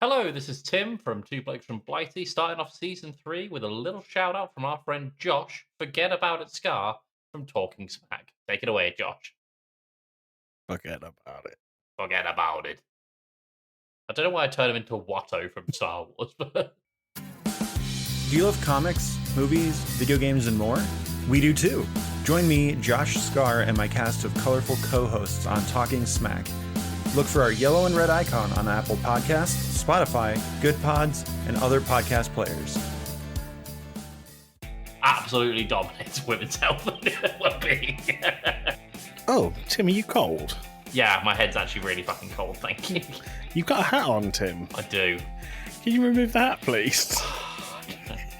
Hello, this is Tim from Two Blokes from Blighty, starting off season 3 with a little shout out from our friend Josh, Forget About It Scar, from Talking Smack. Take it away, Josh. Forget about it. Forget about it. I don't know why I turned him into Watto from Star Wars, but... Do you love comics, movies, video games, and more? We do too. Join me, Josh Scar, and my cast of colorful co-hosts on Talking Smack. Look for our yellow and red icon on Apple Podcasts, Spotify, Good Pods, and other podcast players. absolutely dominates women's health and well-being. Oh, Tim, are you cold? Yeah, my head's actually really fucking cold, thank you. You've got a hat on, Tim. I do. Can you remove the hat, please?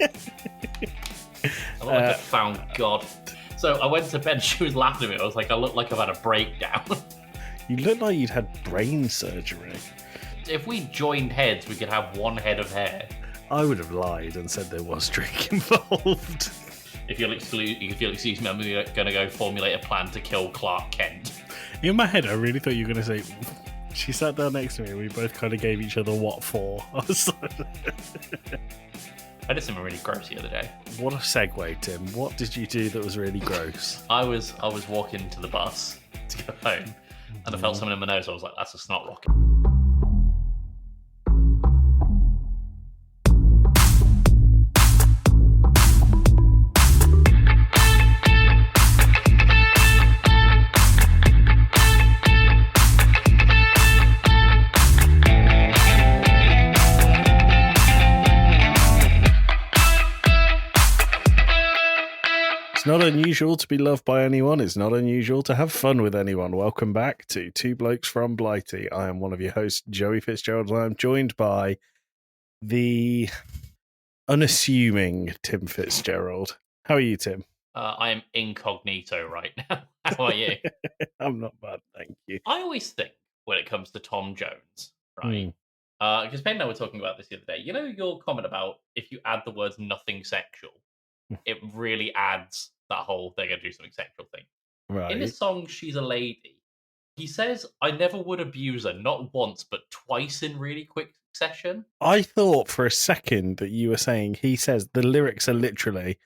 I look like I found God. So I went to bed and she was laughing at me. I was like, I look like I've had a breakdown. You look like you'd had brain surgery. If we joined heads, we could have one head of hair. I would have lied and said there was drink involved. If you'll excuse me, I'm going to go formulate a plan to kill Clark Kent. In my head, I really thought you were going to say... She sat down next to me and we both kind of gave each other what for. I was like... I did something really gross the other day. What a segue, Tim. What did you do that was really gross? I was walking to the bus to go home, and I felt something in my nose. I was like, that's a snot rocket. It's not unusual to be loved by anyone. It's not unusual to have fun with anyone. Welcome back to Two Blokes from Blighty. I am one of your hosts, Joey Fitzgerald, and I'm joined by the unassuming Tim Fitzgerald. How are you, Tim? I am incognito right now. How are you? I'm not bad, thank you. I always think when it comes to Tom Jones, right? Because Ben and I were talking about this the other day. You know your comment about if you add the words nothing sexual, it really adds that whole they're going to do something sexual thing. Right. In this song, She's a Lady, he says, I never would abuse her, not once, but twice in really quick succession. I thought for a second that you were saying he says the lyrics are literally,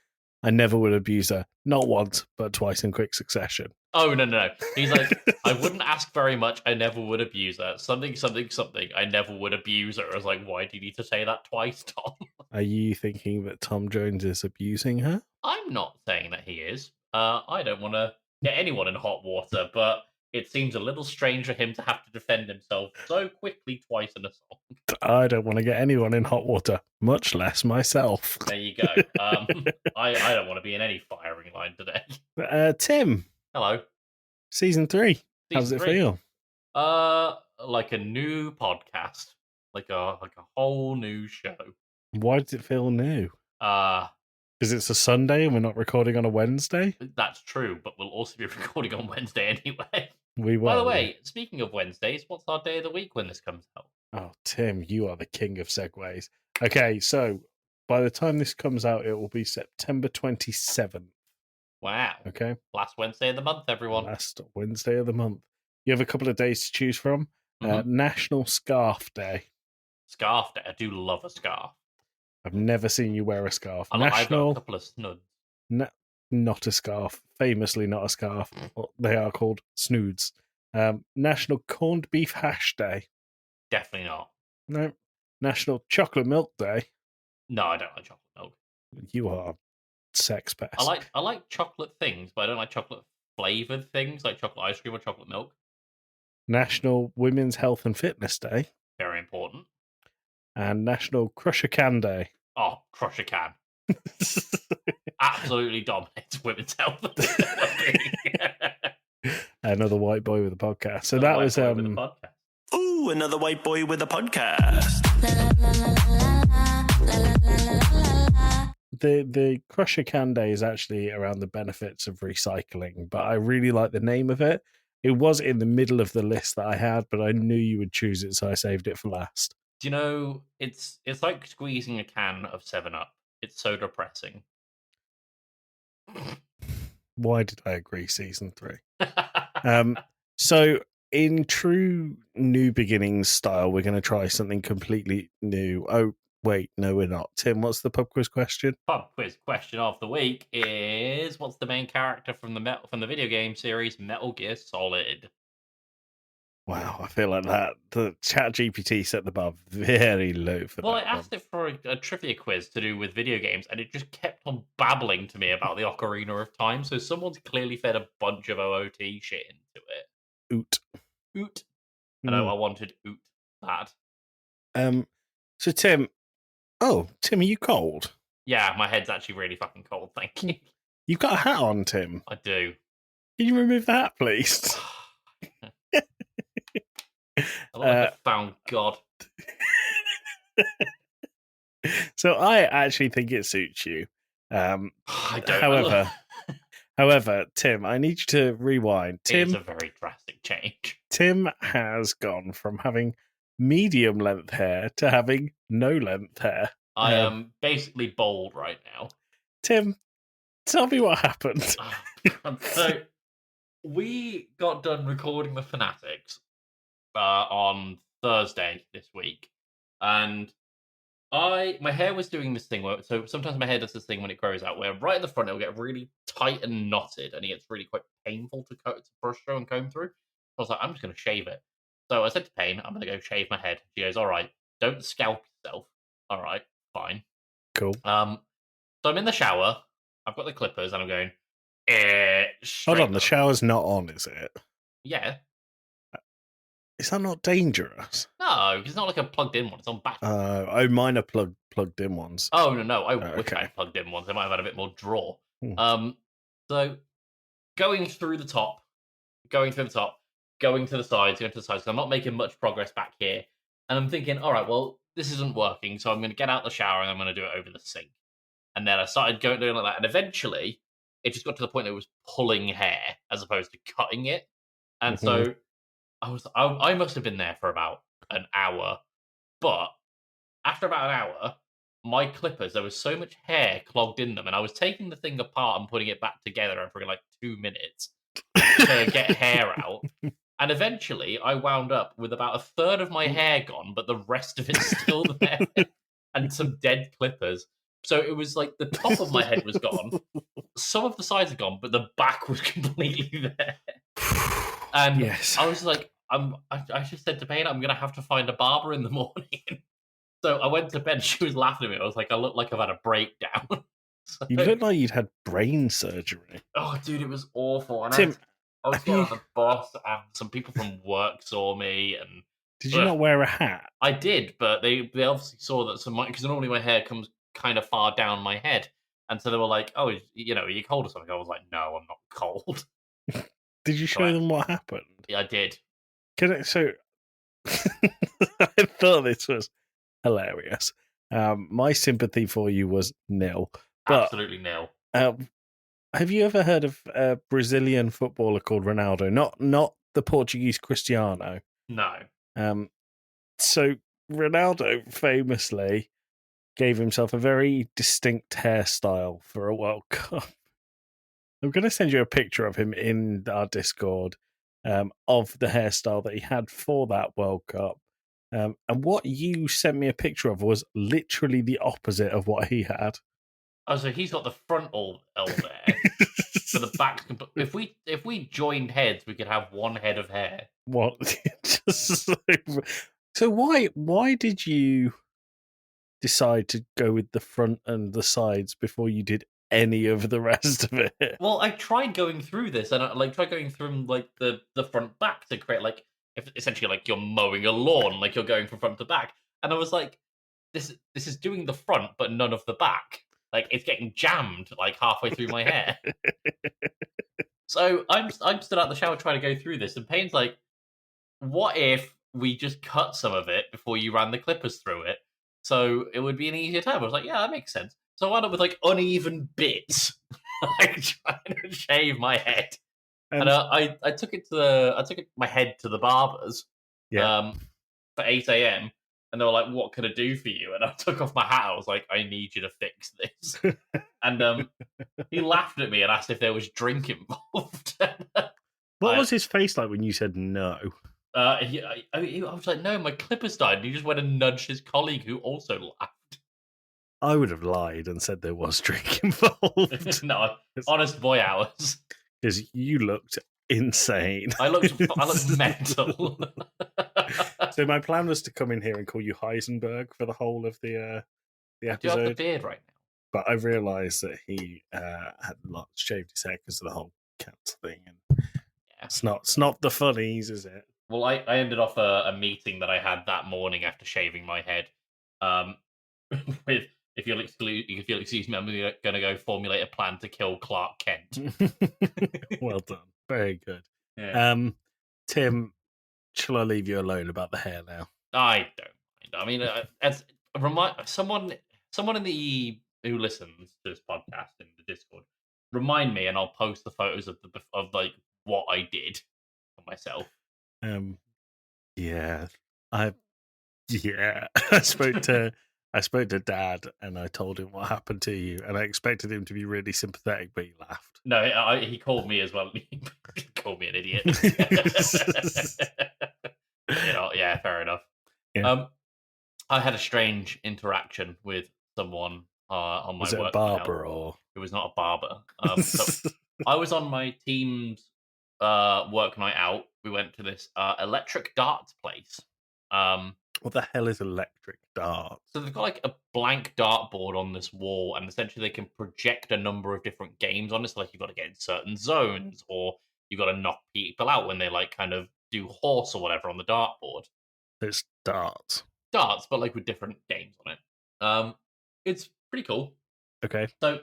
I never would abuse her, not once, but twice in quick succession. Oh, no. He's like, I wouldn't ask very much, I never would abuse her. Something, I never would abuse her. I was like, why do you need to say that twice, Tom? Are you thinking that Tom Jones is abusing her? I'm not saying that he is. I don't want to get anyone in hot water, but it seems a little strange for him to have to defend himself so quickly twice in a song. I don't want to get anyone in hot water, much less myself. There you go. I don't want to be in any firing line today. Tim. Hello. Season 3. How does it feel? Like a new podcast, like a whole new show. Why does it feel new? Because it's a Sunday and we're not recording on a Wednesday? That's true, but we'll also be recording on Wednesday anyway. We will. By the way, speaking of Wednesdays, what's our day of the week when this comes out? Oh, Tim, you are the king of segues. Okay, so by the time this comes out, it will be September 27th. Wow. Okay. Last Wednesday of the month, everyone. Last Wednesday of the month. You have a couple of days to choose from. National Scarf Day. Scarf Day. I do love a scarf. I've never seen you wear a scarf. I've got a couple of snoods. Not a scarf. Famously not a scarf. They are called snoods. National Corned Beef Hash Day. Definitely not. No. National Chocolate Milk Day. No, I don't like chocolate milk. You are sex pest. I like chocolate things, but I don't like chocolate flavored things like chocolate ice cream or chocolate milk. National Women's Health and Fitness Day. Very important. And National Crush a Can Day. Oh, crush a can. Absolutely dominates women's health. Another white boy with a podcast. So that was Ooh, another white boy with a podcast. The Crush a Can Day is actually around the benefits of recycling, but I really like the name of it. It was in the middle of the list that I had, but I knew you would choose it, so I saved it for last. Do you know, it's like squeezing a can of 7-Up. It's so depressing. Why did I agree season 3? So in true New Beginnings style, we're going to try something completely new. Oh, wait, no, we're not. Tim, what's the pub quiz question? Pub quiz question of the week is: what's the main character from the video game series Metal Gear Solid? Wow, I feel like that the ChatGPT set the bar very low for Well, I that asked one. it for a trivia quiz to do with video games, and it just kept on babbling to me about the Ocarina of Time. So someone's clearly fed a bunch of OOT shit into it. Oot. Oot. I know, I wanted oot bad. So Tim, are you cold? Yeah, my head's actually really fucking cold, thank you. You've got a hat on, Tim. I do. Can you remove the hat, please? I look like I found God. So I actually think it suits you. I don't. However, Tim, I need you to rewind. It's a very drastic change. Tim has gone from having medium length hair to having no length hair. I am basically bald right now. Tim, tell me what happened. So we got done recording the Fanatics on Thursday this week, and my hair was doing this thing where, so sometimes my hair does this thing when it grows out where right at the front it'll get really tight and knotted, and it gets really quite painful to brush through and comb through. I was like, I'm just going to shave it. So I said to Payne, I'm going to go shave my head. She goes, all right, don't scalp yourself. All right, fine. Cool. So I'm in the shower. I've got the clippers, and I'm going. Hold on, the shower's not on, is it? Yeah. Is that not dangerous? No, it's not like a plugged-in one. It's on battery. Mine are plugged-in ones. Oh no! I wish okay. I had plugged-in ones. They might have had a bit more draw. Hmm. So going through the top, going to the sides, because I'm not making much progress back here, and I'm thinking, all right, well, this isn't working, so I'm going to get out the shower and I'm going to do it over the sink. And then I started doing like that, and eventually it just got to the point that it was pulling hair as opposed to cutting it, and so I must have been there for about an hour, but after about an hour, my clippers, there was so much hair clogged in them, and I was taking the thing apart and putting it back together for like 2 minutes to get hair out. And eventually, I wound up with about a third of my hair gone, but the rest of it still there, and some dead clippers. So it was like the top of my head was gone, some of the sides are gone, but the back was completely there. And yes. I was like, I just said to Payne, I'm going to have to find a barber in the morning. So I went to bed. She was laughing at me. I was like, I look like I've had a breakdown. So, you look like you'd had brain surgery. Oh, dude, it was awful. And Tim, I was going to the boss, and some people from work saw me. And did you not wear a hat? I did, but they obviously saw that because normally my hair comes kind of far down my head, and so they were like, "Oh, are you cold or something?" I was like, "No, I'm not cold." Did you show them what happened? Yeah, I did. So I thought this was hilarious. My sympathy for you was nil. Absolutely nil. Have you ever heard of a Brazilian footballer called Ronaldo? Not the Portuguese Cristiano. No. So Ronaldo famously gave himself a very distinct hairstyle for a World Cup. I'm going to send you a picture of him in our Discord of the hairstyle that he had for that World Cup. And what you sent me a picture of was literally the opposite of what he had. Oh, so he's got the front all there, but the back. If we joined heads, we could have one head of hair. What? So why did you decide to go with the front and the sides before you did any of the rest of it? Well, I tried going through this, and I tried going through like the front back to create essentially like you're mowing a lawn, like you're going from front to back, and I was like, this is doing the front but none of the back. Like it's getting jammed like halfway through my hair. So I'm stood out the shower trying to go through this, and Payne's like, "What if we just cut some of it before you ran the clippers through it, so it would be an easier time?" I was like, "Yeah, that makes sense." So I wound up with like uneven bits, like trying to shave my head, and I took my head to the barbers, for 8 a.m. And they were like, "What can I do for you?" And I took off my hat. I was like, "I need you to fix this." And he laughed at me and asked if there was drink involved. What was his face like when you said no? I was like, no, my clippers died. And he just went and nudged his colleague who also laughed. I would have lied and said there was drink involved. No, honest boy hours. Because you looked insane. I looked mental. So my plan was to come in here and call you Heisenberg for the whole of the episode. Do you have the beard right now? But I realised that he had not shaved his head because of the whole cancer thing. And it's not the funnies, is it? Well, I ended off a meeting that I had that morning after shaving my head. With if you'll excuse me, I'm going to go formulate a plan to kill Clark Kent. Well done, very good. Yeah. Tim, shall I leave you alone about the hair now? I don't mind. I mean, someone in the who listens to this podcast in the Discord, remind me, and I'll post the photos of like what I did for myself. I spoke to Dad, and I told him what happened to you, and I expected him to be really sympathetic, but he laughed. No, he called me as well. He called me an idiot. Yeah, fair enough. Yeah. I had a strange interaction with someone on my was it work. A barber or? It was not a barber. So I was on my team's work night out. We went to this electric darts place. What the hell is electric darts? So they've got like a blank dartboard on this wall, and essentially they can project a number of different games on it. So like you've got to get in certain zones, or you've got to knock people out when they like kind of do horse or whatever on the dartboard. It's darts. Darts, but like with different games on it. It's pretty cool. Okay. So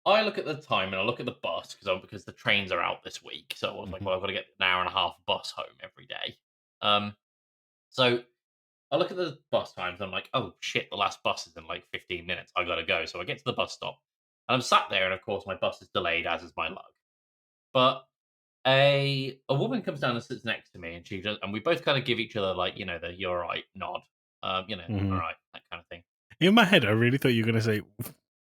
I look at the time and I look at the bus because the trains are out this week. So I was like, well, I've got to get an hour and a half bus home every day. So I look at the bus times and I'm like, oh shit, the last bus is in like 15 minutes. I gotta go. So I get to the bus stop and I'm sat there, and of course my bus is delayed, as is my lug. But a woman comes down and sits next to me, and we both kind of give each other like, the "you're right" nod. All right, that kind of thing. In my head, I really thought you were going to say,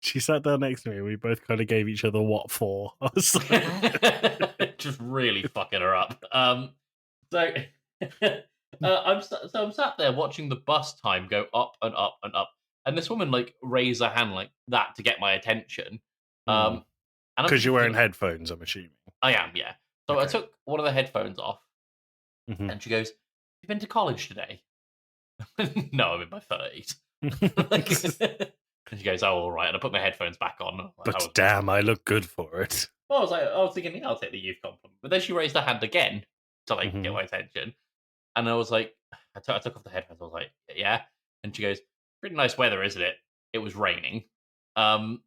she sat down next to me and we both kind of gave each other what for. I was like... Just really fucking her up. I'm sat there watching the bus time go up and up and up, and this woman like raised her hand like that to get my attention. Because you're wearing headphones, I'm assuming. I am, yeah. So okay. I took one of the headphones off, and she goes, "You been to college today?" No, I'm in my 30s. And she goes, "Oh, all right." And I put my headphones back on. But damn, I look good for it. Well, I was thinking, I'll take the youth compliment. But then she raised her hand again to like get my attention. And I was like, I took off the headphones. I was like, yeah. And she goes, "Pretty nice weather, isn't it?" It was raining. And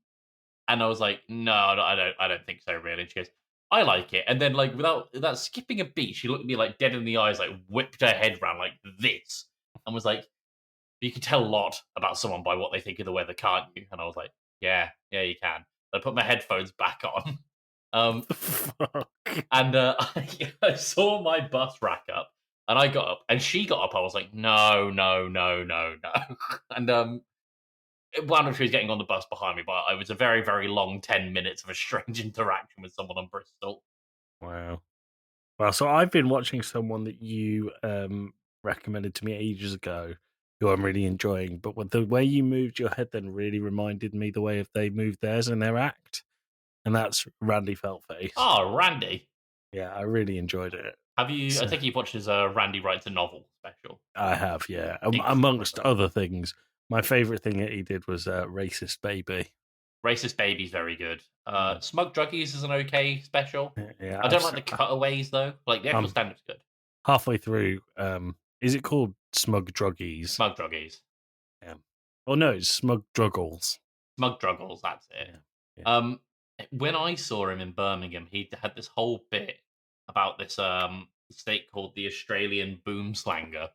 I was like, no, I don't think so, really. And she goes, "I like it." And then, like, without skipping a beat, she looked at me like dead in the eyes, like whipped her head round like this, and was like, "You can tell a lot about someone by what they think of the weather, can't you?" And I was like, yeah, you can. I put my headphones back on. And I saw my bus rack up, and I got up, and she got up. I was like, no. And it wound up she was getting on the bus behind me, but it was a very, very long 10 minutes of a strange interaction with someone on Bristol. Wow. Well, so I've been watching someone that you recommended to me ages ago, who I'm really enjoying, but the way you moved your head then really reminded me the way they moved theirs in their act, and that's Randy Feltface. Oh, Randy. Yeah, I really enjoyed it. Have you? I think you've watched his Randy Writes a Novel special. I have, yeah. Amongst other things. My favourite thing that he did was Racist Baby. Racist Baby's very good. Smug Druggies is an okay special. Yeah, I don't like the cutaways, though. Like, the actual stand-up's good. Halfway through, is it called Smug Druggies? Smug Druggies. Yeah. Oh, no, it's Smug Druggles. Smug Druggles, that's it. Yeah. When I saw him in Birmingham, he had this whole bit about this snake called the Australian Boomslanger.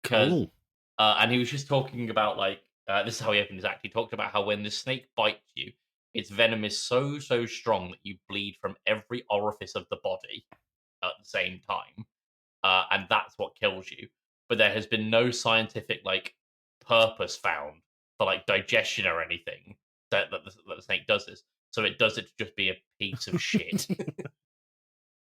Cool. And he was just talking about, like, this is how he opened his act. He talked about how when the snake bites you, its venom is so strong that you bleed from every orifice of the body at the same time. And that's what kills you. But there has been no scientific, like, purpose found for, like, digestion or anything that the snake does this. So it does it to just be a piece of shit.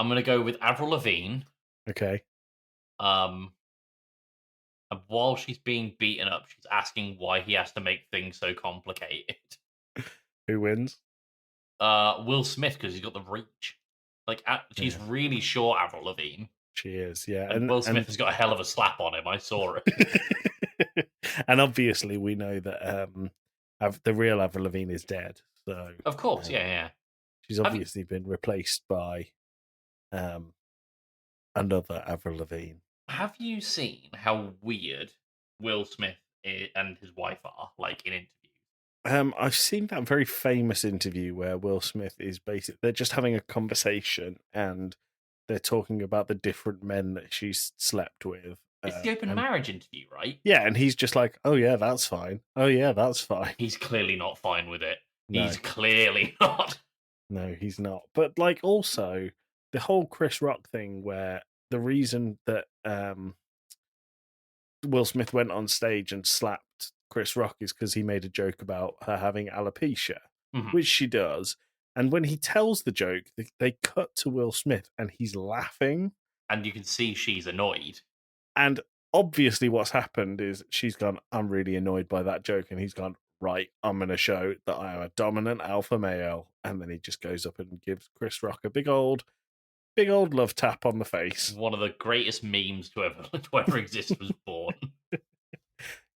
I'm going to go with Avril Lavigne. Okay. And while she's being beaten up, she's asking why he has to make things so complicated. Who wins? Will Smith, because he's got the reach. Like, she's really short, Avril Lavigne. She is, yeah. And Will Smith has got a hell of a slap on him. I saw it. And obviously, we know that the real Avril Lavigne is dead. So, of course, yeah. She's obviously been replaced by another Avril Lavigne. Have you seen how weird Will Smith and his wife are, like, in interviews? I've seen that very famous interview where Will Smith is they're just having a conversation and they're talking about the different men that she's slept with. It's the open marriage interview, right? Yeah, and he's just like, oh yeah, that's fine. Oh yeah, that's fine. He's clearly not fine with it. No. He's clearly not. No, he's not. But like also the whole Chris Rock thing where the reason that Will Smith went on stage and slapped Chris Rock is because he made a joke about her having alopecia, which she does. And when he tells the joke, they cut to Will Smith and he's laughing. And you can see she's annoyed. And obviously what's happened is she's gone, I'm really annoyed by that joke. And he's gone, right, I'm going to show that I am a dominant alpha male. And then he just goes up and gives Chris Rock a big old love tap on the face. One of the greatest memes to ever exist was born.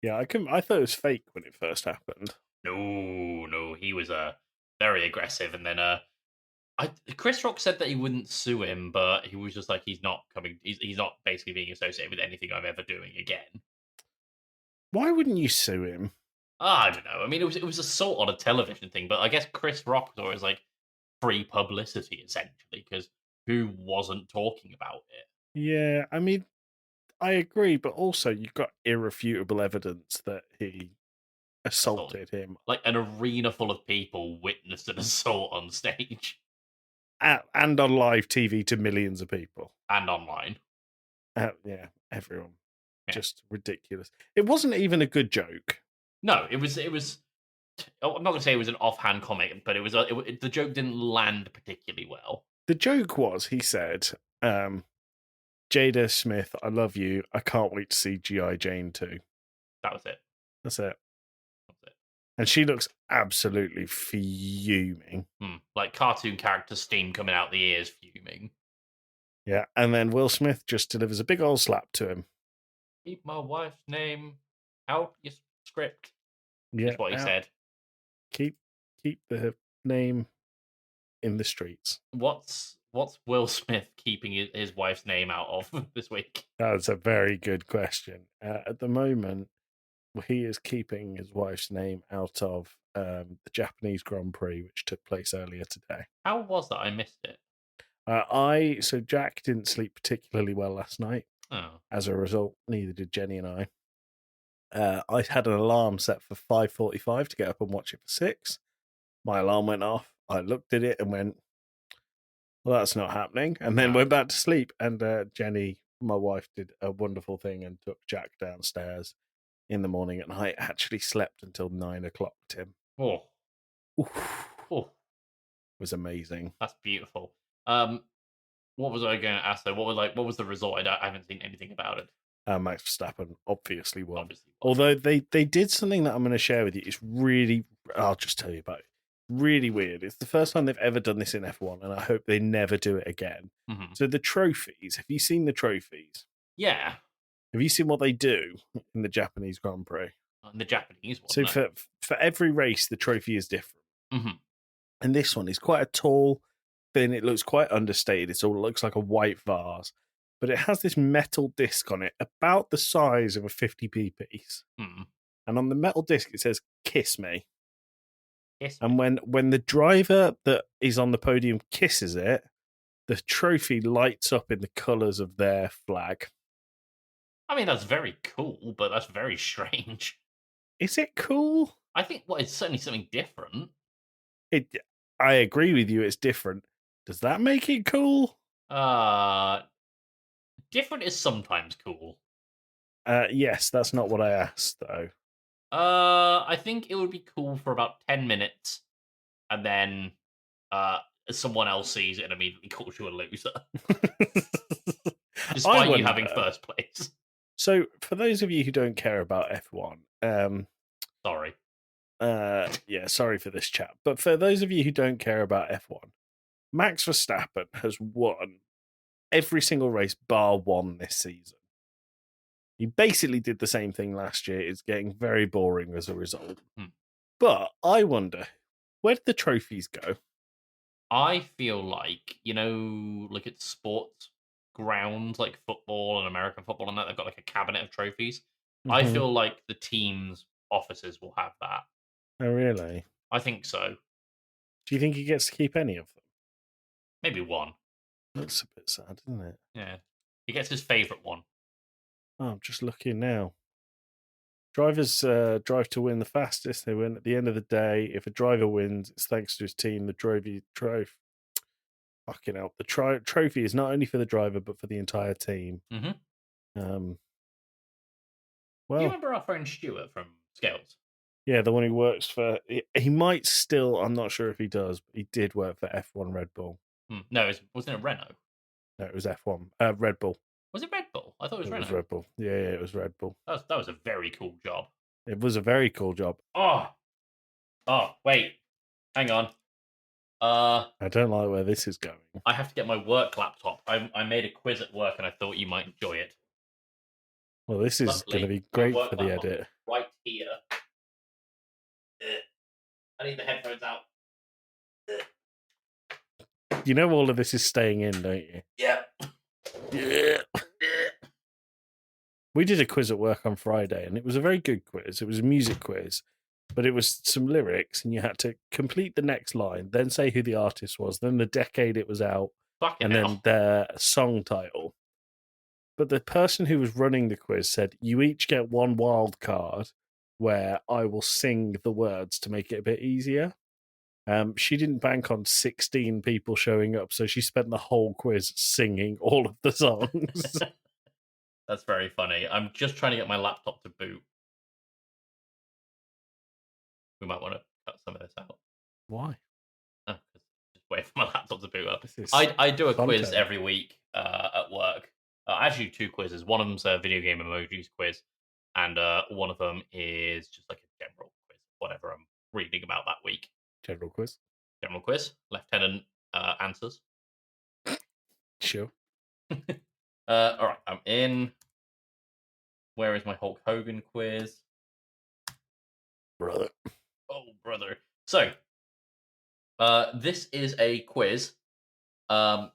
Yeah, I thought it was fake when it first happened. No, he was very aggressive, and then Chris Rock said that he wouldn't sue him, but he was just like, he's not coming. He's not basically being associated with anything I'm ever doing again. Why wouldn't you sue him? I don't know. I mean, it was assault on a television thing, but I guess Chris Rock was always like free publicity essentially because who wasn't talking about it? Yeah, I mean, I agree, but also you've got irrefutable evidence that he assaulted him. Like an arena full of people witnessed an assault on stage. And on live TV to millions of people. And online. Yeah, everyone. Yeah. Just ridiculous. It wasn't even a good joke. No, it was. I'm not going to say it was an offhand comment, but the joke didn't land particularly well. The joke was, he said, Jada Smith, I love you. I can't wait to see G.I. Jane 2. That was it. That's it. And she looks absolutely fuming. Like cartoon character steam coming out the ears, fuming. Yeah, and then Will Smith just delivers a big old slap to him. Keep my wife's name out your script. Yeah, is what he said. Keep the name in the streets. What's Will Smith keeping his wife's name out of this week? That's a very good question. At the moment, he is keeping his wife's name out of the Japanese Grand Prix, which took place earlier today. How was that? I missed it. So Jack didn't sleep particularly well last night. Oh. As a result, neither did Jenny and I. I had an alarm set for 5:45 to get up and watch it for 6. My alarm went off. I looked at it and went, well, that's not happening. And then went back to sleep. And Jenny, my wife, did a wonderful thing and took Jack downstairs in the morning. And I actually slept until 9 o'clock, Tim. Oh. It was amazing. That's beautiful. What was I going to ask though? What was the result? I haven't seen anything about it. Max Verstappen obviously won. Although they did something that I'm going to share with you. It's really, I'll just tell you about it. Really weird. It's the first time they've ever done this in F1, and I hope they never do it again. Mm-hmm. So the trophies, have you seen the trophies? Yeah. Have you seen what they do in the Japanese Grand Prix? In the Japanese one. So for every race, the trophy is different. Mm-hmm. And this one is quite a tall, thin. It looks quite understated. It all looks like a white vase. But it has this metal disc on it, about the size of a 50p piece. Mm. And on the metal disc, it says, "Kiss me." Kiss and me. when the driver that is on the podium kisses it, the trophy lights up in the colours of their flag. I mean, that's very cool, but that's very strange. Is it cool? I think, it's certainly something different. I agree with you, it's different. Does that make it cool? Different is sometimes cool. Yes, that's not what I asked, though. I think it would be cool for about 10 minutes, and then someone else sees it and immediately calls you a loser, despite you having first place. So, for those of you who don't care about F1, sorry. Sorry for this chat. But for those of you who don't care about F1, Max Verstappen has won every single race bar one this season. He basically did the same thing last year. It's getting very boring as a result. But I wonder, where did the trophies go? I feel like, look at sports grounds like football and American football and that, they've got like a cabinet of trophies. I feel like the team's offices will have that. Oh, really? I think so. Do you think he gets to keep any of them? Maybe one. That's a bit sad, isn't it? Yeah. He gets his favourite one. Oh, I'm just looking now. Drivers drive to win the fastest. They win at the end of the day. If a driver wins, it's thanks to his team. The trophy. Fucking hell. The trophy is not only for the driver, but for the entire team. Well, do you remember our friend Stuart from Scales? Yeah, the one who works for... He might still... I'm not sure if he does, but he did work for F1 Red Bull. No, wasn't it Renault? No, it was F1. Red Bull. Was it Red Bull? I thought it was Renault. It was Red Bull. Yeah, it was Red Bull. That was a very cool job. It was a very cool job. Oh, wait. Hang on. I don't like where this is going. I have to get my work laptop. I made a quiz at work and I thought you might enjoy it. Well, this is going to be great for the edit. Right here. I need the headphones out. You know all of this is staying in, don't you? Yeah. We did a quiz at work on Friday, and it was a very good quiz. It was a music quiz, but it was some lyrics, and you had to complete the next line, then say who the artist was, then the decade it was out, then their song title. But the person who was running the quiz said, you each get one wild card where I will sing the words to make it a bit easier. She didn't bank on 16 people showing up, so she spent the whole quiz singing all of the songs. That's very funny. I'm just trying to get my laptop to boot. We might want to cut some of this out. Why? Just wait for my laptop to boot up. I do a quiz every week at work. I actually do 2 quizzes. One of them's a video game emojis quiz, and one of them is just like a general quiz, whatever I'm reading about that week. General quiz. Lieutenant answers. Sure. All right, I'm in. Where is my Hulk Hogan quiz? Brother. Oh, brother. So, this is a quiz. The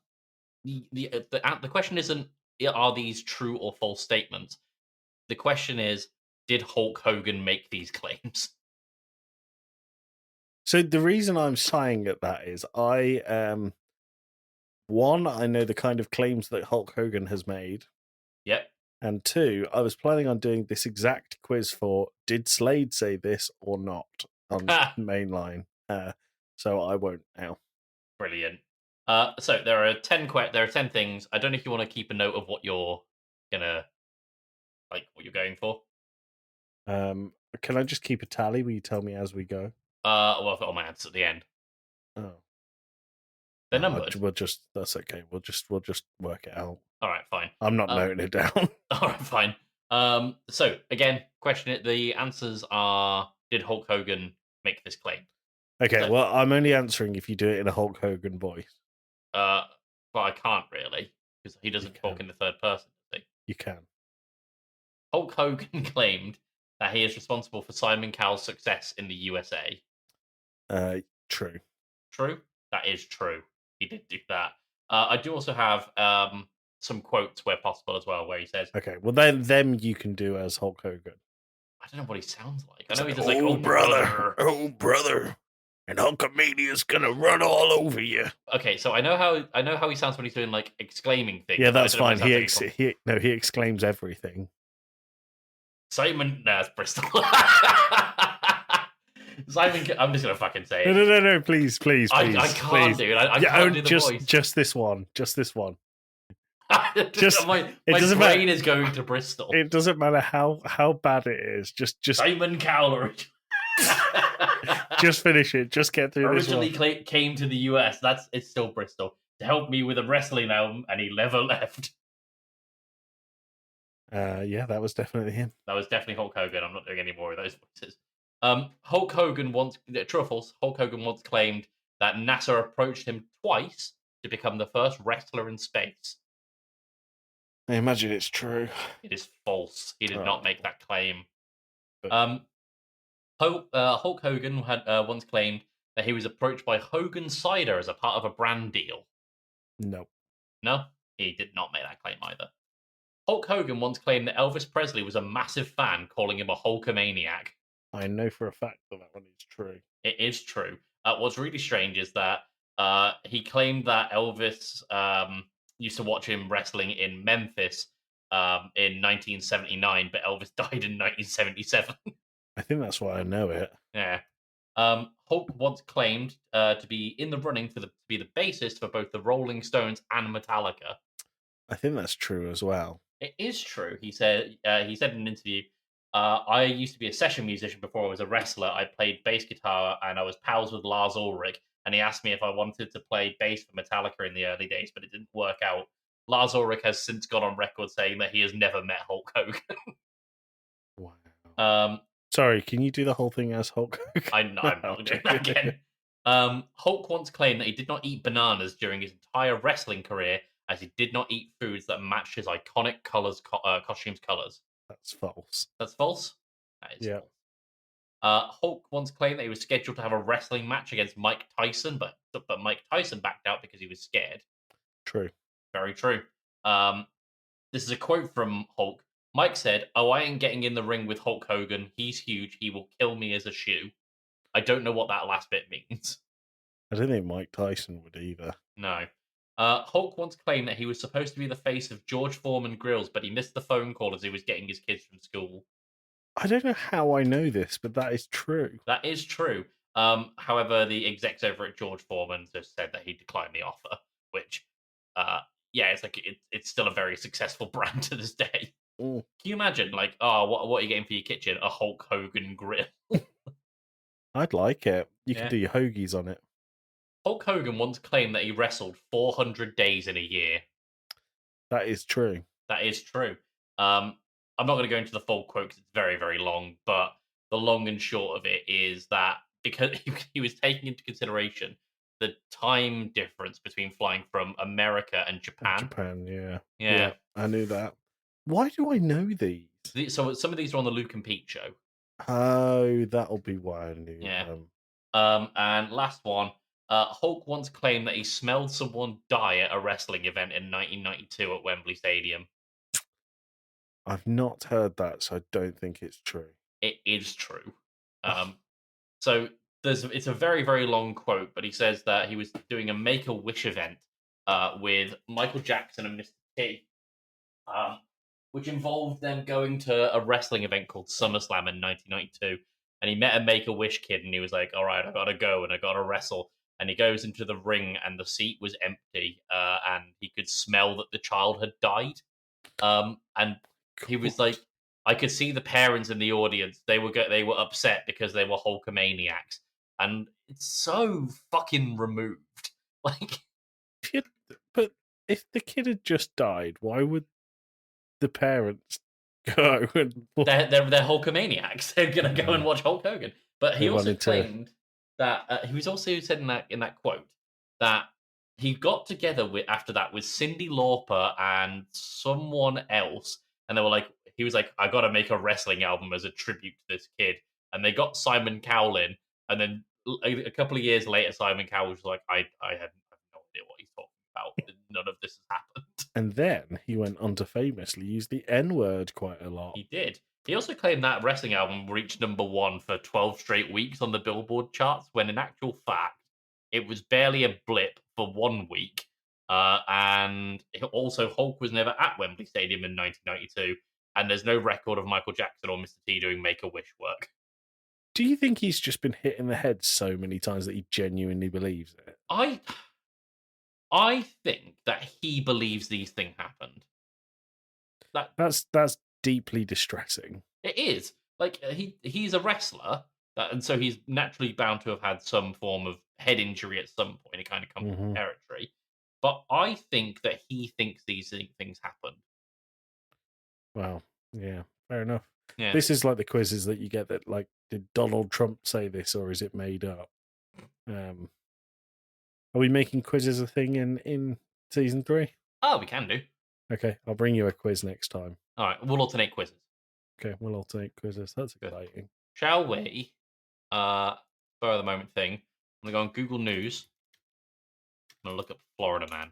question isn't, are these true or false statements? The question is, did Hulk Hogan make these claims? So the reason I'm sighing at that is I know the kind of claims that Hulk Hogan has made. Yep. And 2, I was planning on doing this exact quiz for did Slade say this or not on Mainline. So I won't now. Brilliant. So there are 10 things. I don't know if you want to keep a note of what you're gonna what you're going for. Can I just keep a tally? Will you tell me as we go? Well, I've got all my answers at the end. Oh, they're numbered. That's okay. We'll just work it out. All right, fine. I'm not noting it down. All right, fine. So again, the answers are: did Hulk Hogan make this claim? Okay. Well, I'm only answering if you do it in a Hulk Hogan voice. But I can't really because he doesn't talk in the third person. Does he? You can. Hulk Hogan claimed that he is responsible for Simon Cowell's success in the USA. True. True? That is true. He did do that. I do also have some quotes where possible as well, where he says... Okay, well then them you can do as Hulk Hogan. I don't know what he sounds like. I know he does oh brother, and Hulkamania's gonna run all over you. Okay, so I know how he sounds when he's doing like exclaiming things. Yeah, that's fine. He exclaims everything. Simon, that's Bristol. Simon, I'm just gonna fucking say it. No, please. I can't, dude. I can't do the voice. Just this one. my brain is going to Bristol. It doesn't matter how bad it is. Just Simon Cowell. Just finish it. Just get through this one. Originally came to the US. It's still Bristol to help me with a wrestling album, and he never left. Yeah, that was definitely him. That was definitely Hulk Hogan. I'm not doing any more of those voices. Hulk Hogan once, true or false, Hulk Hogan once claimed that NASA approached him twice to become the first wrestler in space. I imagine it's true. It is false. He did not make that claim. But... Hulk Hogan had once claimed that he was approached by Hogan Cider as a part of a brand deal. No. No, he did not make that claim either. Hulk Hogan once claimed that Elvis Presley was a massive fan, calling him a Hulkamaniac. I know for a fact that one is true. It is true. What's really strange is that he claimed that Elvis used to watch him wrestling in Memphis in 1979, but Elvis died in 1977. I think that's why I know it. Yeah. Hulk once claimed to be in the running to be the bassist for both the Rolling Stones and Metallica. I think that's true as well. It is true. He said in an interview, I used to be a session musician before I was a wrestler. I played bass guitar and I was pals with Lars Ulrich. And he asked me if I wanted to play bass for Metallica in the early days, but it didn't work out. Lars Ulrich has since gone on record saying that he has never met Hulk Hogan. Wow. Sorry, can you do the whole thing as Hulk Hogan? I'm not doing that again. Hulk once claimed that he did not eat bananas during his entire wrestling career, as he did not eat foods that matched his iconic costume's colors. That's false. That's false? That is false. Hulk once claimed that he was scheduled to have a wrestling match against Mike Tyson, but Mike Tyson backed out because he was scared. True. Very true. This is a quote from Hulk. Mike said, "Oh, I ain't getting in the ring with Hulk Hogan. He's huge. He will kill me as a shoe." I don't know what that last bit means. I don't think Mike Tyson would either. No. Hulk once claimed that he was supposed to be the face of George Foreman Grills, but he missed the phone call as he was getting his kids from school. I don't know how I know this, but that is true. That is true. However, the execs over at George Foreman just said that he declined the offer, which, it's like it's still a very successful brand to this day. Mm. Can you imagine, like, what are you getting for your kitchen? A Hulk Hogan grill. I'd like it. You can do your hoagies on it. Hulk Hogan once claimed that he wrestled 400 days in a year. That is true. That is true. I'm not going to go into the full quote because it's very, very long, but the long and short of it is that because he was taking into consideration the time difference between flying from America and Japan. Yeah, I knew that. Why do I know these? So some of these are on the Luke and Pete show. Oh, that'll be why I knew them. And last one. Hulk once claimed that he smelled someone die at a wrestling event in 1992 at Wembley Stadium. I've not heard that, so I don't think it's true. It is true. So it's a very, very long quote, but he says that he was doing a Make-A-Wish event with Michael Jackson and Mr. T, which involved them going to a wrestling event called SummerSlam in 1992. And he met a Make-A-Wish kid, and he was like, all right, I gotta go, and I gotta wrestle. And he goes into the ring, and the seat was empty, and he could smell that the child had died. And he was like, I could see the parents in the audience. They were upset because they were Hulkamaniacs, and it's so fucking removed. Like, but if the kid had just died, why would the parents go? They're Hulkamaniacs. They're gonna go and watch Hulk Hogan. But he also claimed that he was also said in that quote that he got together after that with Cyndi Lauper and someone else, and he was like, I got to make a wrestling album as a tribute to this kid, and they got Simon Cowell in, and then a couple of years later, Simon Cowell was like, I have no idea what he's talking about. None of this has happened. And then he went on to famously use the N-word quite a lot. He did. He also claimed that wrestling album reached #1 for 12 straight weeks on the Billboard charts, when in actual fact, it was barely a blip for 1 week. And also, Hulk was never at Wembley Stadium in 1992, and there's no record of Michael Jackson or Mr. T doing Make-A-Wish work. Do you think he's just been hit in the head so many times that he genuinely believes it? I think that he believes these things happened. That's deeply distressing. It is. Like, he's a wrestler. And so he's naturally bound to have had some form of head injury at some point. It kind of comes with territory. But I think that he thinks these things happen. Wow. Yeah, fair enough. Yeah. This is like the quizzes that you get that, like, did Donald Trump say this or is it made up? Are we making quizzes a thing in season 3? Oh, we can do. Okay, I'll bring you a quiz next time. All right, we'll alternate quizzes. Okay, we'll alternate quizzes. That's Good. exciting. Shall we? For the moment thing, I'm gonna go on Google News. I'm gonna look up Florida Man.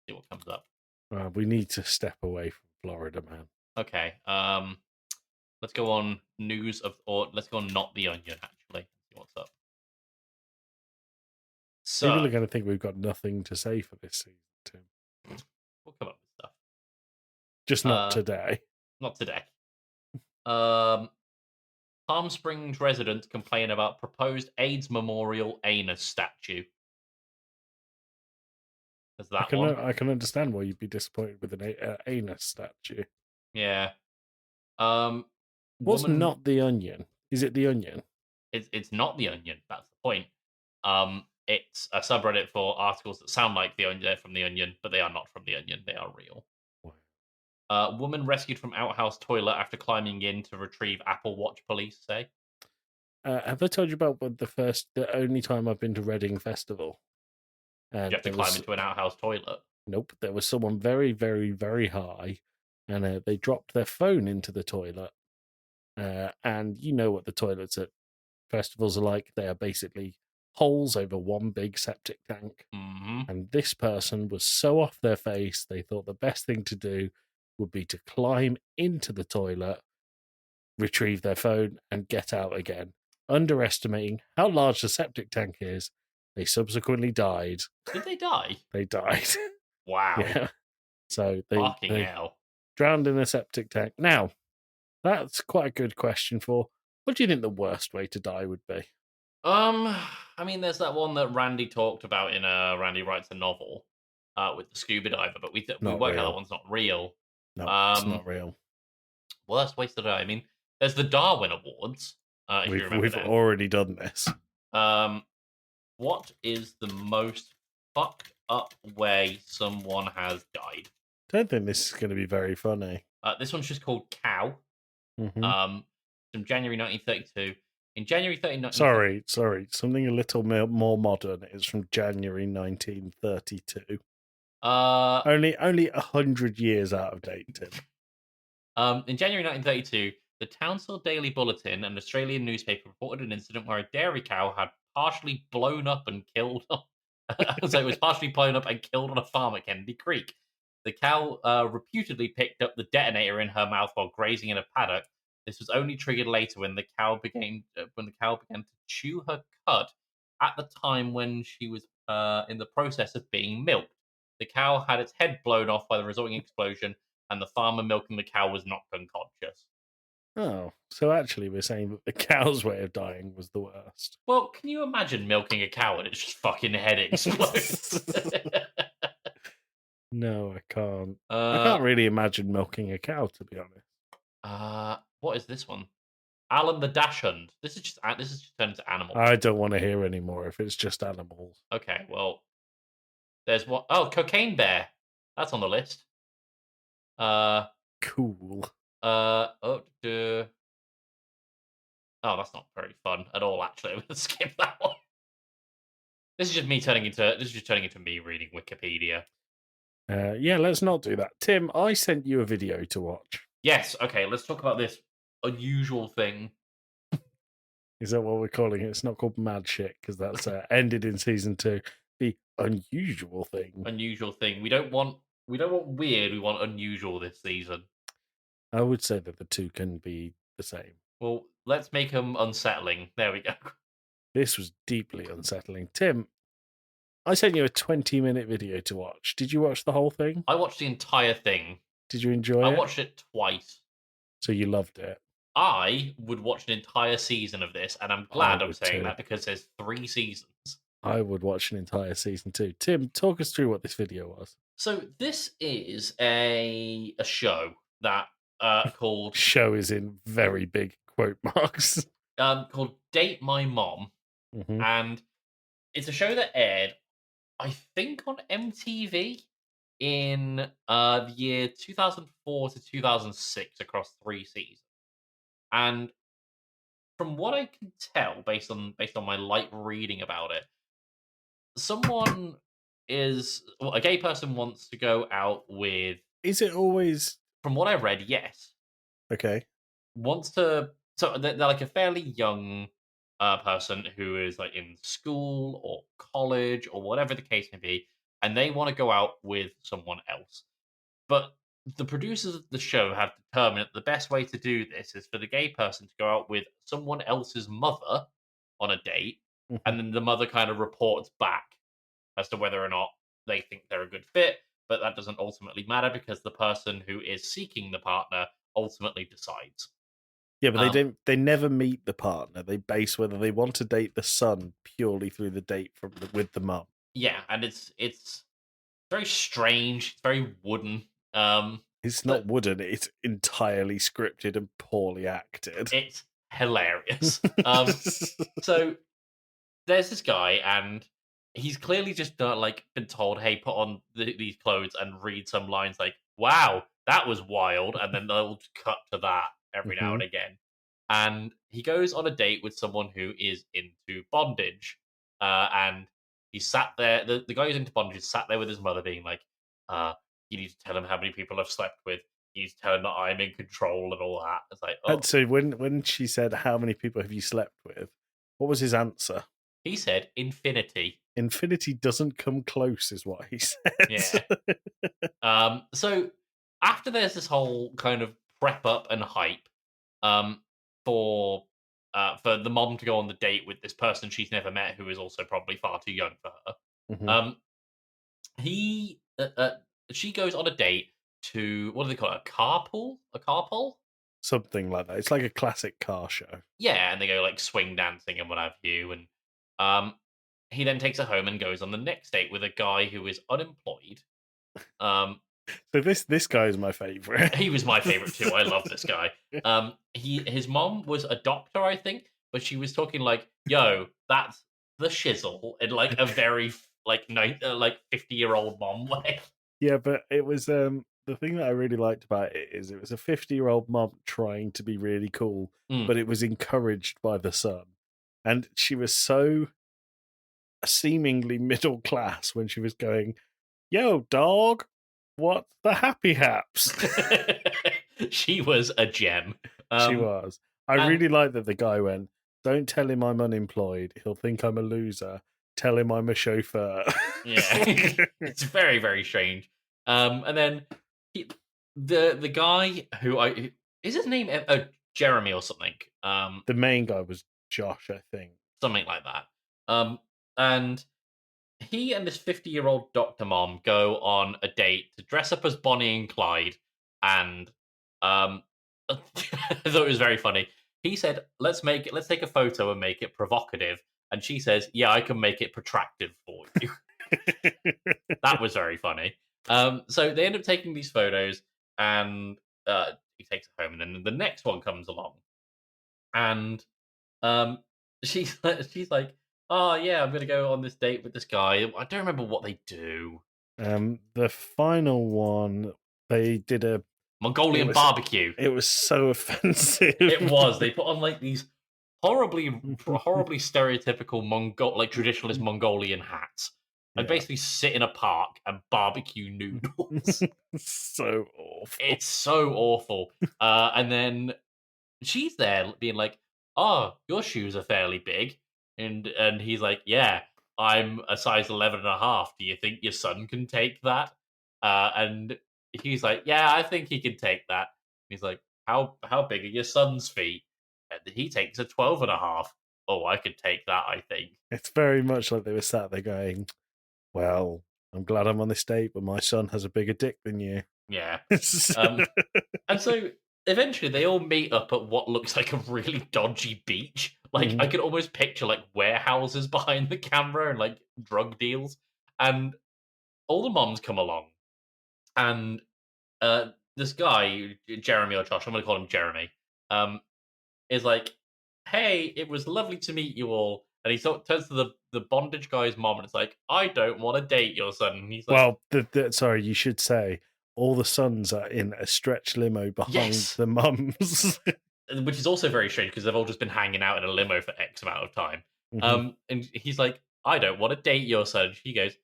See what comes up. We need to step away from Florida Man. Okay. Let's go on news of, or let's go on Not the Onion. Actually, see what's up. So People are going to think we've got nothing to say for this season, Tim. we'll come up with stuff. Just not today. Not today. Palm Springs residents complain about proposed AIDS memorial anus statue. Is that one? I can understand why you'd be disappointed with an anus statue. Yeah. What's Not the Onion? Is it the Onion? It's not the Onion. That's the point. It's a subreddit for articles that sound like the Onion. They're from the Onion, but they are not from the Onion. They are real. Wow. Woman rescued from outhouse toilet after climbing in to retrieve Apple Watch. Police say. Have I told you about the only time I've been to Reading Festival? You have to climb into an outhouse toilet. Nope. There was someone very, very, very high, and they dropped their phone into the toilet. And you know what the toilets at festivals are like. They are basically holes over one big septic tank. Mm-hmm. And this person was so off their face, they thought the best thing to do would be to climb into the toilet, retrieve their phone, and get out again. Underestimating how large the septic tank is, they subsequently died. Did they die? They died. Wow. Yeah. So they hell. drowned in a septic tank. Now, that's quite a good question for, what do you think the worst way to die would be? I mean, there's that one that Randy talked about in Randy Writes a Novel with the scuba diver, but we work out that one's not real. No, it's not real. Worst ways to die. I mean, there's the Darwin Awards. If you remember we've already done this. What is the most fucked up way someone has died? Don't think this is going to be very funny. This one's just called Cow. Mm-hmm. From January 1932. In January 1932... Sorry. Something a little more modern is from January 1932. Only 100 years out of date, Tim. In January 1932, the Townsville Daily Bulletin, an Australian newspaper, reported an incident where a dairy cow had partially blown up and killed. So it was partially blown up and killed on a farm at Kennedy Creek. The cow reputedly picked up the detonator in her mouth while grazing in a paddock. This was only triggered later when the cow began to chew her cud at the time when she was in the process of being milked. The cow had its head blown off by the resulting explosion, and the farmer milking the cow was knocked unconscious. Oh, so actually we're saying that the cow's way of dying was the worst. Well, can you imagine milking a cow and it's just fucking head explodes? No, I can't. I can't really imagine milking a cow, to be honest. What is this one? Alan the Dachshund. This is just turned into animals. I don't want to hear anymore if it's just animals. Okay, well, there's what? Oh, Cocaine Bear. That's on the list. Cool. Oh, that's not very fun at all. Actually, I'm gonna skip that one. This is just turning into me reading Wikipedia. Yeah, let's not do that. Tim, I sent you a video to watch. Yes. Okay, let's talk about this unusual thing. Is that what we're calling it? It's not called mad shit because that's ended in season 2. The unusual thing. Unusual thing. We don't want weird. We want unusual this season. I would say that the two can be the same. Well, let's make them unsettling. There we go. This was deeply unsettling. Tim, I sent you a 20-minute video to watch. Did you watch the whole thing? I watched the entire thing. Did you enjoy it? I watched it twice. So you loved it? I would watch an entire season of this, and I'm glad I'm saying that because there's 3 seasons. I would watch an entire season too. Tim, talk us through what this video was. So this is a show that called... Show is in very big quote marks. called Date My Mom, Mm-hmm. and it's a show that aired, I think, on MTV in the year 2004 to 2006 across 3 seasons. And from what I can tell, based on my light reading about it, a gay person wants to go out with. Is it always From what I read, yes, okay? wants to. So they're like a fairly young person who is like in school or college or whatever the case may be, and they want to go out with someone else. But the producers of the show have determined that the best way to do this is for the gay person to go out with someone else's mother on a date, Mhm. and then the mother kind of reports back as to whether or not they think they're a good fit. But that doesn't ultimately matter because the person who is seeking the partner ultimately decides. Yeah, but they never meet the partner. They base whether they want to date the son purely through the date with the mum. Yeah, and it's very strange. It's very wooden. It's not wooden. It's entirely scripted and poorly acted. It's hilarious. So there's this guy, and he's clearly just been told, "Hey, put on these clothes and read some lines like, wow, that was wild," and then they'll cut to that every now and again. And he goes on a date with someone who is into bondage, and he sat there. The guy who's into bondage sat there with his mother, being like, "You need to tell him how many people I've slept with. You need to tell him that I'm in control and all that." It's like, oh. And so when she said, "How many people have you slept with?" what was his answer? He said infinity. Infinity doesn't come close, is what he said. Yeah. So after there's this whole kind of prep up and hype, for the mom to go on the date with this person she's never met, who is also probably far too young for her. Mhm. She goes on a date to, what do they call it? A carpool? Something like that. It's like a classic car show. Yeah, and they go like swing dancing and what have you. And he then takes her home and goes on the next date with a guy who is unemployed. So this guy is my favorite. He was my favorite too. I love this guy. His mom was a doctor, I think, but she was talking like, "Yo, that's the shizzle," in like a very like 50-year-old mom way. Yeah, but it was the thing that I really liked about it is it was a 50-year-old mom trying to be really cool, but it was encouraged by the son. And she was so seemingly middle class when she was going, "Yo, dog, what's the happy haps?" She was a gem. She was. I really like that the guy went, "Don't tell him I'm unemployed. He'll think I'm a loser. Tell him I'm a chauffeur." Yeah. It's very, very strange. And then the guy who is his name Jeremy or something. The main guy was Josh, I think. Something like that. And he and this 50-year-old doctor mom go on a date to dress up as Bonnie and Clyde. And I thought it was very funny. He said, let's take a photo and make it provocative. And she says, "Yeah, I can make it protractive for you." That was very funny. So they end up taking these photos, and he takes it home. And then the next one comes along, and she's like, "Oh yeah, I'm gonna go on this date with this guy." I don't remember what they do. The final one, they did a Mongolian barbecue. It was so offensive. It was. They put on like these horribly stereotypical traditionalist Mongolian hats, and basically sit in a park and barbecue noodles. So awful. It's so awful. And then she's there being like, "Oh, your shoes are fairly big," and he's like, "Yeah, I'm a size 11 and a half. Do you think your son can take that?" And he's like, "Yeah, I think he can take that." And he's like, how big are your son's feet?" And he takes a 12 and a half. "Oh, I could take that, I think." It's very much like they were sat there going, "Well, I'm glad I'm on this date, but my son has a bigger dick than you." Yeah. And so eventually they all meet up at what looks like a really dodgy beach. Like I could almost picture like warehouses behind the camera and like drug deals. And all the moms come along. And this guy, Jeremy or Josh, I'm gonna call him Jeremy, is like, hey, it was lovely to meet you all. And he sort of turns to the bondage guy's mom and it's like, I don't want to date your son. And he's like, well, sorry, you should say all the sons are in a stretch limo behind the mums. Which is also very strange because they've all just been hanging out in a limo for X amount of time. And he's like, I don't want to date your son. She goes,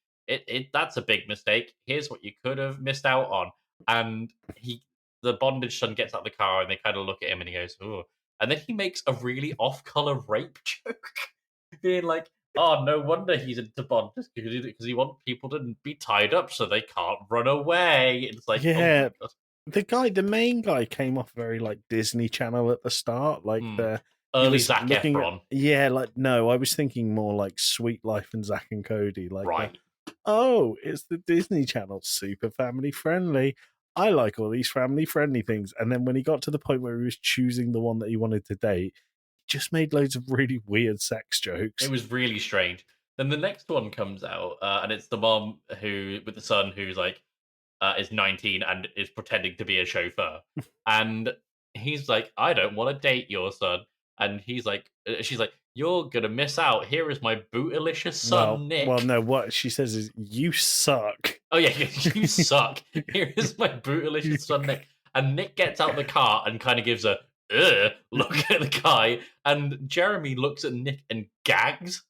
that's a big mistake. Here's what you could have missed out on. And the bondage son gets out of the car and they kind of look at him and he goes, oh. And then he makes a really off-color rape joke, being like, oh, no wonder he's into bondage because he wants people to be tied up so they can't run away. It's like, yeah. Oh my The God. main guy came off very like Disney Channel at the start, like the early Zac Efron. No, I was thinking more like Sweet Life and Zack and Cody, like right. It's the Disney Channel, super family friendly. I like all these family friendly things. And then when he got to the point where he was choosing the one that he wanted to date, he just made loads of really weird sex jokes. It was really strange. Then the next one comes out, and it's the mom with the son who's like is 19 and is pretending to be a chauffeur, and he's like, "I don't want to date your son," and she's like, "You're gonna miss out. Here is my bootylicious son, Nick." Well, no, what she says is, "You suck." Oh yeah, you suck. Here is my bootylicious son, Nick. And Nick gets out the car and kind of gives a look at the guy, and Jeremy looks at Nick and gags.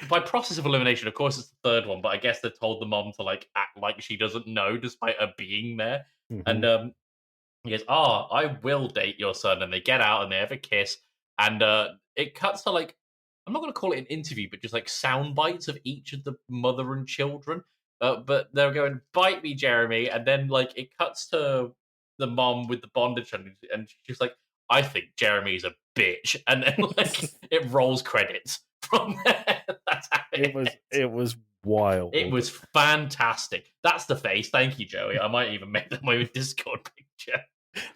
By process of elimination, of course, it's the third one, but I guess they told the mom to like act like she doesn't know, despite her being there. And he goes, "Oh, I will date your son," and they get out and they have a kiss, and it cuts to like, I'm not going to call it an interview, but just like sound bites of each of the mother and children. But they're going, "Bite me, Jeremy," and then like it cuts to the mom with the bondage, and she's like, "I think Jeremy's a bitch," and then like it rolls credits from there. That's how it was wild. It was fantastic. That's the face. Thank you, Joey. I might even make that my Discord picture.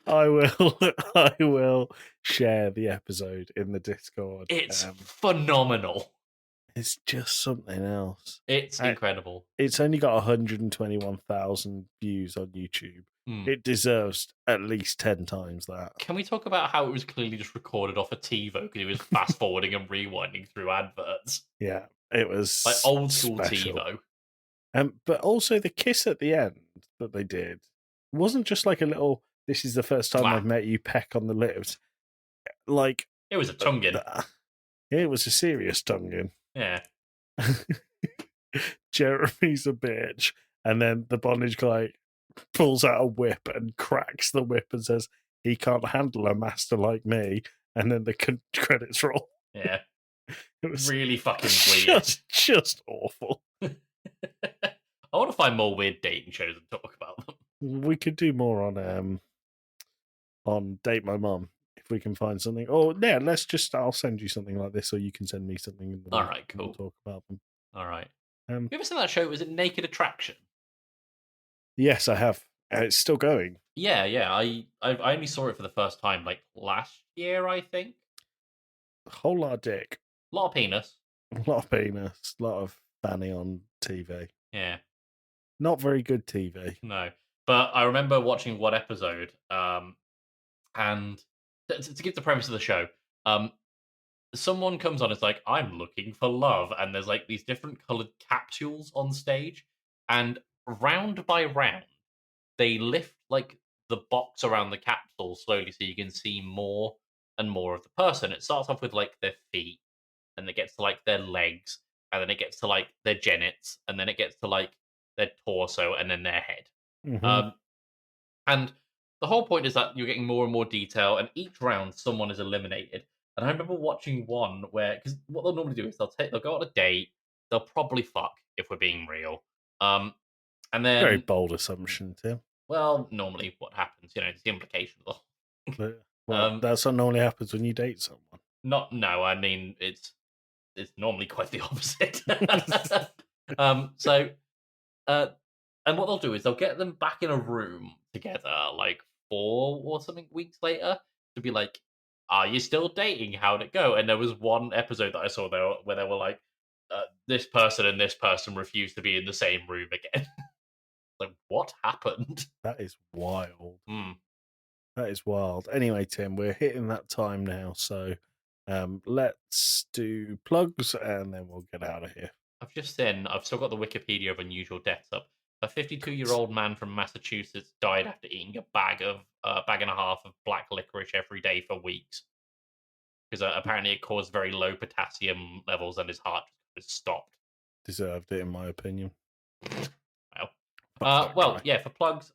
I will share the episode in the Discord. It's phenomenal. It's just something else. It's incredible. It's only got 121,000 views on YouTube. It deserves at least 10 times that. Can we talk about how it was clearly just recorded off a TiVo because it was fast forwarding and rewinding through adverts? Yeah, it was like old school special. TiVo. But also the kiss at the end that they did wasn't just like a little, "This is the first time I've met you," peck on the lips. Like, it was a tongue-in. It was a serious tongue-in. Yeah. Jeremy's a bitch. And then the bondage guy pulls out a whip and cracks the whip and says, "He can't handle a master like me." And then the credits roll. Yeah. It was really fucking weird. Just awful. I want to find more weird dating shows and talk about them. We could do more on Date My Mum if we can find something. Or yeah, I'll send you something like this, or you can send me something. All right, cool. We'll talk about them. All right. You ever seen that show? Was it Naked Attraction? Yes, I have. It's still going. Yeah. I only saw it for the first time like last year, I think. A whole lot of dick. A lot of penis. A lot of penis. A lot of fanny on TV. Yeah. Not very good TV. No. But I remember watching one episode, and to give the premise of the show, someone comes on, it's like, "I'm looking for love," and there's like these different coloured capsules on stage, and round by round, they lift like the box around the capsule slowly so you can see more and more of the person. It starts off with like their feet, and it gets to like their legs, and then it gets to like their genits, and then it gets to like their torso, and then their head. And the whole point is that you're getting more and more detail, and each round someone is eliminated. And I remember watching one where, because what they'll normally do is they'll go on a date, they'll probably fuck if we're being real, and then very bold assumption, Tim. Well, normally what happens, it's the implication of the whole. Well, that's what normally happens when you date someone. I mean it's normally quite the opposite. And what they'll do is they'll get them back in a room together like 4 or something weeks later to be like, "Are you still dating? How'd it go?" And there was one episode that I saw there where they were like, "This person and this person refused to be in the same room again." Like, what happened? That is wild. That is wild. Anyway, Tim, we're hitting that time now, so let's do plugs and then we'll get out of here. I've still got the Wikipedia of unusual deaths up. A 52-year-old man from Massachusetts died after eating a bag and a half of black licorice every day for weeks. Because apparently it caused very low potassium levels and his heart just stopped. Deserved it, in my opinion. Well, yeah, for plugs,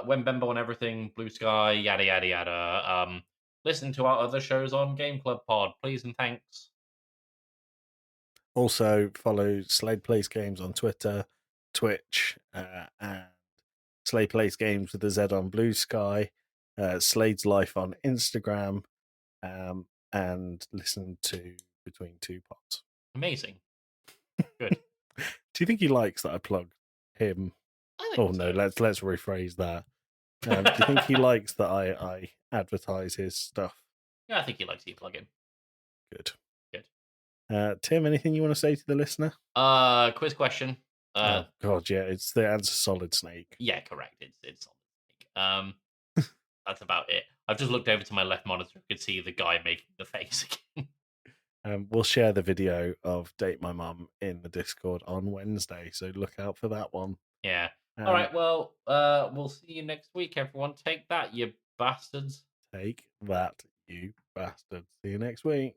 When Bembo and Everything, Blue Sky, yada, yada, yada. Listen to our other shows on Game Club Pod, please and thanks. Also, follow Slade Plays Games on Twitter, Twitch, and Slade Plays Games with a Z on Blue Sky, Slade's Life on Instagram, and listen to Between Two Pods. Amazing. Good. Do you think he likes that I plugged him? Oh no, let's rephrase that. Do you think he likes that I advertise his stuff? Yeah, I think he likes you plug-in. Good. Good. Tim, anything you want to say to the listener? Quiz question. Oh God, yeah, it's the answer Solid Snake. Yeah, correct. It's Solid Snake. That's about it. I've just looked over to my left monitor and could see the guy making the face again. We'll share the video of Date My Mum in the Discord on Wednesday, so look out for that one. Yeah. All right, well, we'll see you next week, everyone. Take that, you bastards. Take that, you bastards. See you next week.